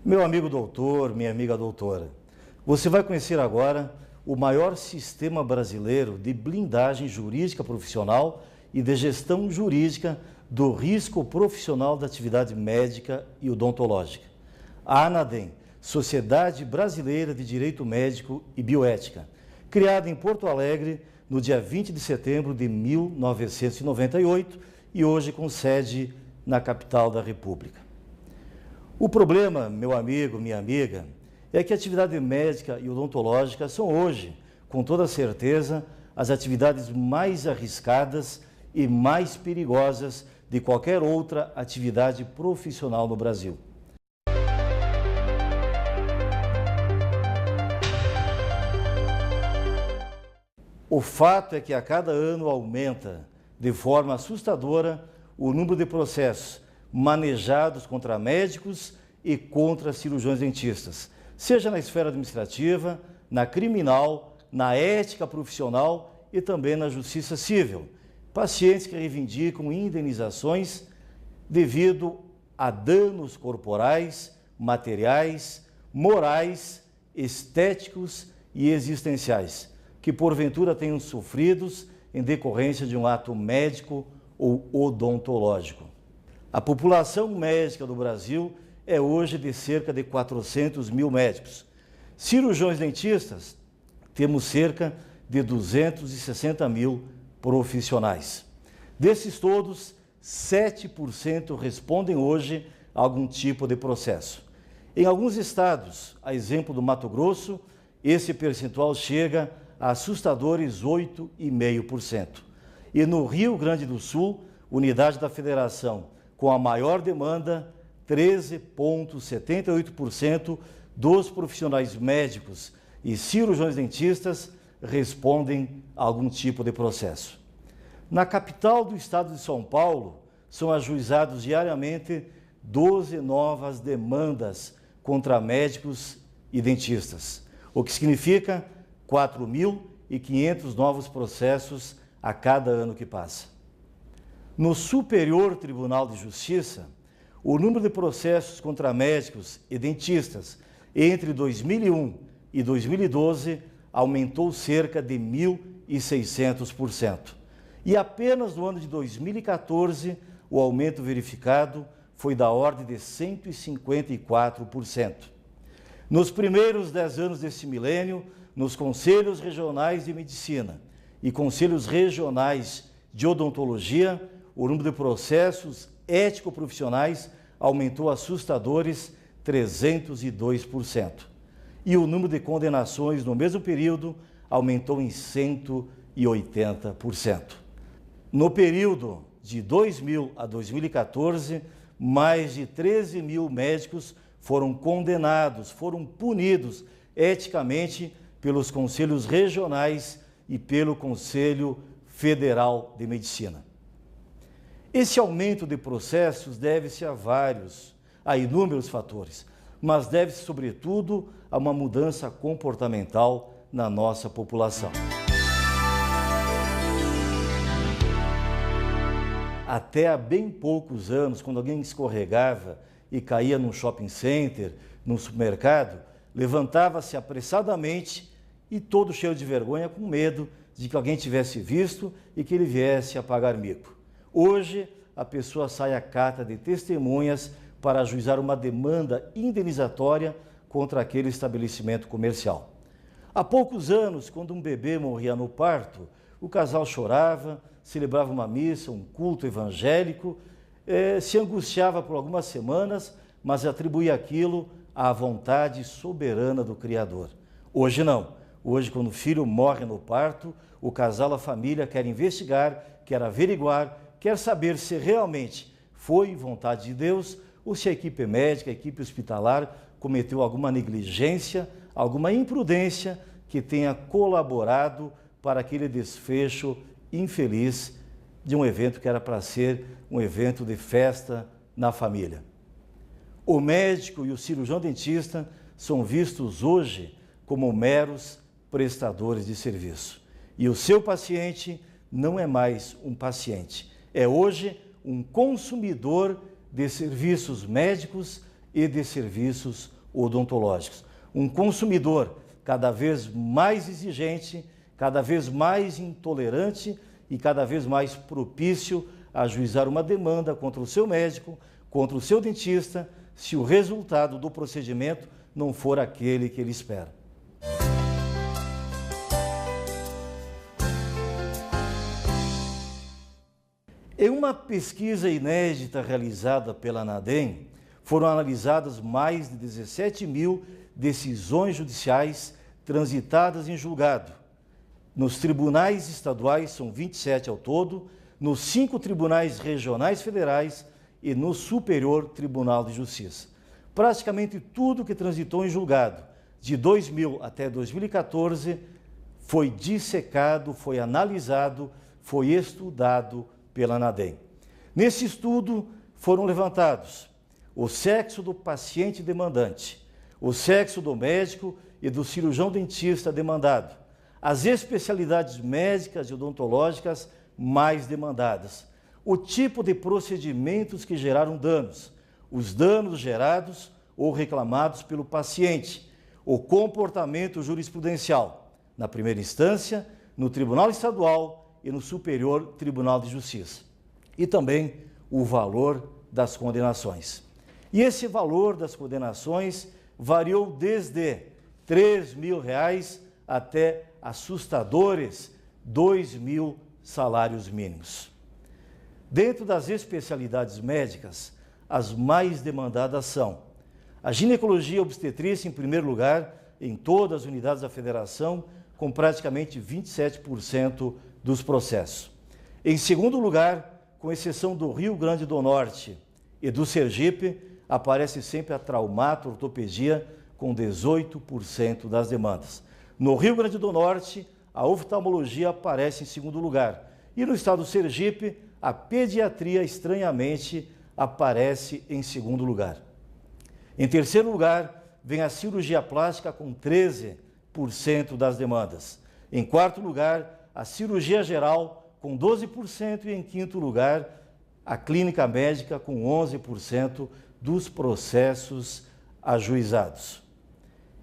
Meu amigo doutor, minha amiga doutora, você vai conhecer agora o maior sistema brasileiro de blindagem jurídica profissional e de gestão jurídica do risco profissional da atividade médica e odontológica. A ANADEM, Sociedade Brasileira de Direito Médico e Bioética, criada em Porto Alegre no dia 20 de setembro de 1998 e hoje com sede na capital da República. O problema, meu amigo, minha amiga, é que a atividade médica e odontológica são hoje, com toda certeza, as atividades mais arriscadas e mais perigosas de qualquer outra atividade profissional no Brasil. O fato é que a cada ano aumenta de forma assustadora o número de processos manejados contra médicos e contra cirurgiões dentistas, seja na esfera administrativa, na criminal, na ética profissional e também na justiça civil. Pacientes que reivindicam indenizações devido a danos corporais, materiais, morais, estéticos e existenciais, que porventura tenham sofridos em decorrência de um ato médico ou odontológico. A população médica do Brasil é hoje de cerca de 400 mil médicos. Cirurgiões dentistas, temos cerca de 260 mil profissionais. Desses todos, 7% respondem hoje a algum tipo de processo. Em alguns estados, a exemplo do Mato Grosso, esse percentual chega a assustadores 8,5%. E no Rio Grande do Sul, unidade da federação com a maior demanda, 13,78% dos profissionais médicos e cirurgiões dentistas respondem a algum tipo de processo. Na capital do estado de São Paulo, são ajuizados diariamente 12 novas demandas contra médicos e dentistas, o que significa 4.500 novos processos a cada ano que passa. No Superior Tribunal de Justiça, o número de processos contra médicos e dentistas entre 2001 e 2012 aumentou cerca de 1.600%. E apenas no ano de 2014, o aumento verificado foi da ordem de 154%. Nos primeiros 10 anos desse milênio, nos Conselhos Regionais de Medicina e Conselhos Regionais de Odontologia, o número de processos ético-profissionais aumentou assustadores 302%. E o número de condenações no mesmo período aumentou em 180%. No período de 2000 a 2014, mais de 13 mil médicos foram condenados, foram punidos eticamente pelos conselhos regionais e pelo Conselho Federal de Medicina. Esse aumento de processos deve-se a inúmeros fatores, mas deve-se, sobretudo, a uma mudança comportamental na nossa população. Até há bem poucos anos, quando alguém escorregava e caía num shopping center, num supermercado, levantava-se apressadamente e todo cheio de vergonha, com medo de que alguém tivesse visto e que ele viesse a pagar mico. Hoje, a pessoa sai à cata de testemunhas para ajuizar uma demanda indenizatória contra aquele estabelecimento comercial. Há poucos anos, quando um bebê morria no parto, o casal chorava, celebrava uma missa, um culto evangélico, se angustiava por algumas semanas, mas atribuía aquilo à vontade soberana do Criador. Hoje não. Hoje, quando o filho morre no parto, o casal, a família, quer investigar, quer averiguar, quer saber se realmente foi vontade de Deus ou se a equipe médica, a equipe hospitalar cometeu alguma negligência, alguma imprudência que tenha colaborado para aquele desfecho infeliz de um evento que era para ser um evento de festa na família. O médico e o cirurgião dentista são vistos hoje como meros prestadores de serviço. E o seu paciente não é mais um paciente, é hoje um consumidor de serviços médicos e de serviços odontológicos. Um consumidor cada vez mais exigente, cada vez mais intolerante e cada vez mais propício a ajuizar uma demanda contra o seu médico, contra o seu dentista, se o resultado do procedimento não for aquele que ele espera. Em uma pesquisa inédita realizada pela Anadem, foram analisadas mais de 17 mil decisões judiciais transitadas em julgado. Nos tribunais estaduais são 27 ao todo, nos 5 tribunais regionais federais e no Superior Tribunal de Justiça. Praticamente tudo que transitou em julgado, de 2000 até 2014, foi dissecado, foi analisado, foi estudado pela Anadem. Nesse estudo foram levantados o sexo do paciente demandante, o sexo do médico e do cirurgião dentista demandado, as especialidades médicas e odontológicas mais demandadas, o tipo de procedimentos que geraram danos, os danos gerados ou reclamados pelo paciente, o comportamento jurisprudencial, na primeira instância, no Tribunal Estadual e no Superior Tribunal de Justiça, e também o valor das condenações. E esse valor das condenações variou desde R$ 3.000 até assustadores R$ 2.000 salários mínimos. Dentro das especialidades médicas, as mais demandadas são a ginecologia e obstetrícia, em primeiro lugar, em todas as unidades da federação, com praticamente 27% dos processos. Em segundo lugar, com exceção do Rio Grande do Norte e do Sergipe, aparece sempre a traumato-ortopedia, com 18% das demandas. No Rio Grande do Norte, a oftalmologia aparece em segundo lugar. E no estado do Sergipe, a pediatria, estranhamente, aparece em segundo lugar. Em terceiro lugar, vem a cirurgia plástica, com 13% das demandas. Em quarto lugar, a cirurgia geral, com 12%. E em quinto lugar, a clínica médica, com 11% dos processos ajuizados.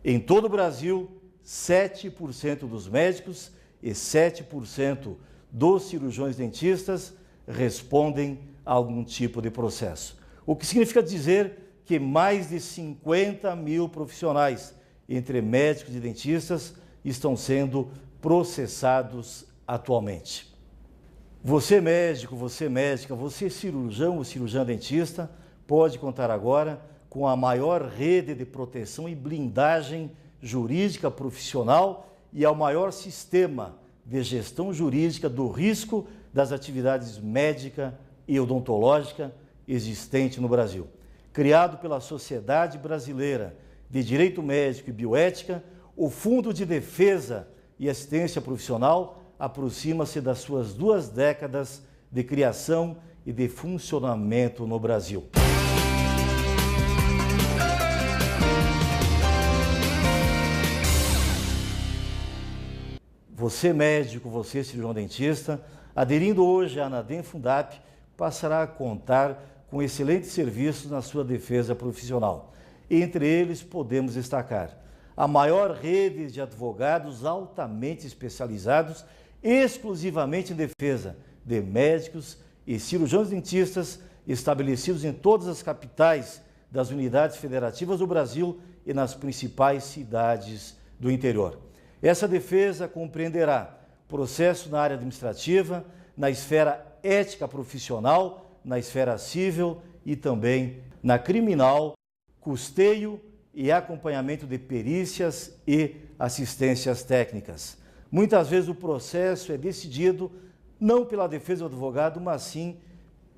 Em todo o Brasil, 7% dos médicos e 7% dos cirurgiões dentistas respondem a algum tipo de processo. O que significa dizer que mais de 50 mil profissionais, entre médicos e dentistas, estão sendo processados atualmente. Você médico, você médica, você cirurgião ou cirurgião dentista, pode contar agora com a maior rede de proteção e blindagem jurídica profissional e ao maior sistema de gestão jurídica do risco das atividades médica e odontológica existente no Brasil. Criado pela Sociedade Brasileira de Direito Médico e Bioética, o Fundo de Defesa e Assistência Profissional aproxima-se das suas 2 décadas de criação e de funcionamento no Brasil. Você médico, você cirurgião dentista, aderindo hoje à Anadem Fundap, passará a contar com excelentes serviços na sua defesa profissional. Entre eles, podemos destacar a maior rede de advogados altamente especializados, exclusivamente em defesa de médicos e cirurgiões dentistas, estabelecidos em todas as capitais das unidades federativas do Brasil e nas principais cidades do interior. Essa defesa compreenderá processo na área administrativa, na esfera ética profissional, na esfera civil e também na criminal, custeio e acompanhamento de perícias e assistências técnicas. Muitas vezes o processo é decidido não pela defesa do advogado, mas sim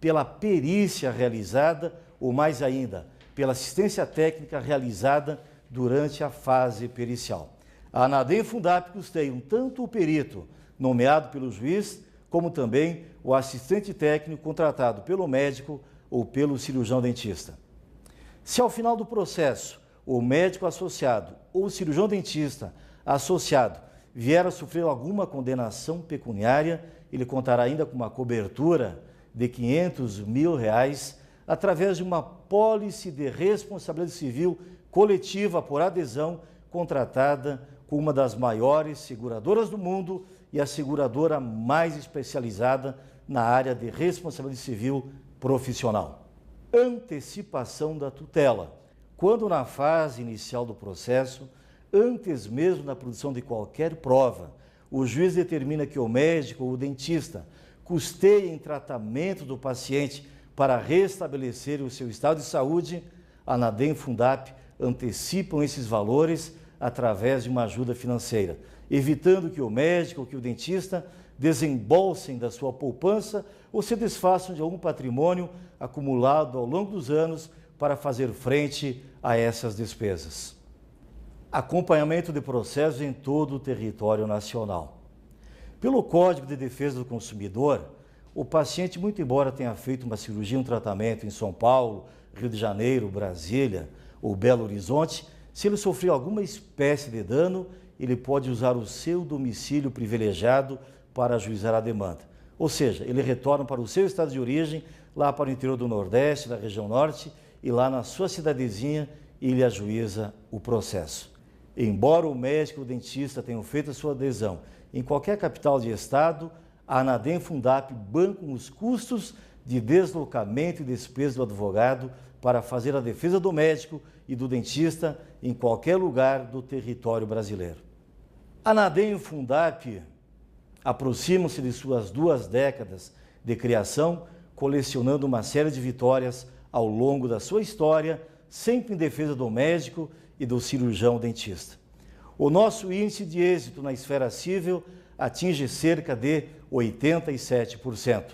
pela perícia realizada ou, mais ainda, pela assistência técnica realizada durante a fase pericial. A Anadem Fundap custeia tanto o perito nomeado pelo juiz, como também o assistente técnico contratado pelo médico ou pelo cirurgião dentista. Se ao final do processo o médico associado ou o cirurgião dentista associado vier a sofrer alguma condenação pecuniária, ele contará ainda com uma cobertura de R$500 mil através de uma apólice de responsabilidade civil coletiva por adesão contratada com uma das maiores seguradoras do mundo e a seguradora mais especializada na área de responsabilidade civil profissional. Antecipação da tutela. Quando na fase inicial do processo, antes mesmo da produção de qualquer prova, o juiz determina que o médico ou o dentista custeiem tratamento do paciente para restabelecer o seu estado de saúde, a Anadem Fundap antecipam esses valores através de uma ajuda financeira, evitando que o médico ou que o dentista desembolsem da sua poupança ou se desfaçam de algum patrimônio acumulado ao longo dos anos para fazer frente a essas despesas. Acompanhamento de processos em todo o território nacional. Pelo Código de Defesa do Consumidor, o paciente, muito embora tenha feito uma cirurgia, um tratamento em São Paulo, Rio de Janeiro, Brasília ou Belo Horizonte, se ele sofrer alguma espécie de dano, ele pode usar o seu domicílio privilegiado para ajuizar a demanda. Ou seja, ele retorna para o seu estado de origem, lá para o interior do Nordeste, da região Norte, e lá na sua cidadezinha ele ajuiza o processo. Embora o médico ou o dentista tenham feito a sua adesão em qualquer capital de estado, a Anadem Fundap banca os custos de deslocamento e despesa do advogado para fazer a defesa do médico e do dentista em qualquer lugar do território brasileiro. A Anadem Fundap aproxima-se de suas 2 décadas de criação, colecionando uma série de vitórias ao longo da sua história, sempre em defesa do médico e do cirurgião dentista. O nosso índice de êxito na esfera civil atinge cerca de 87%.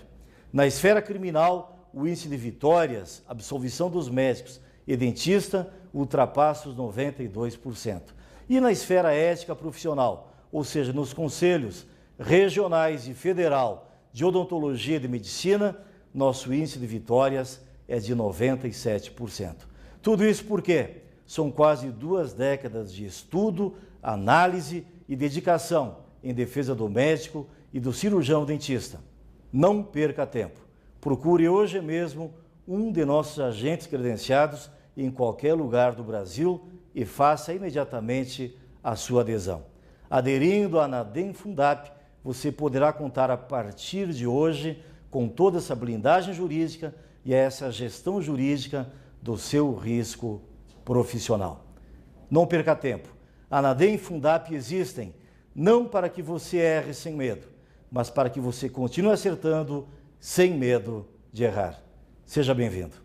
Na esfera criminal, o índice de vitórias, absolvição dos médicos e dentista ultrapassa os 92%. E na esfera ética profissional, ou seja, nos conselhos regionais e federal de odontologia e de medicina, nosso índice de vitórias é de 97%. Tudo isso porque são quase 2 décadas de estudo, análise e dedicação em defesa do médico e do cirurgião dentista. Não perca tempo. Procure hoje mesmo um de nossos agentes credenciados em qualquer lugar do Brasil e faça imediatamente a sua adesão. Aderindo à Anadem Fundap, você poderá contar a partir de hoje com toda essa blindagem jurídica e essa gestão jurídica do seu risco profissional. Não perca tempo. A Anadem Fundap existem não para que você erre sem medo, mas para que você continue acertando sem medo de errar. Seja bem-vindo.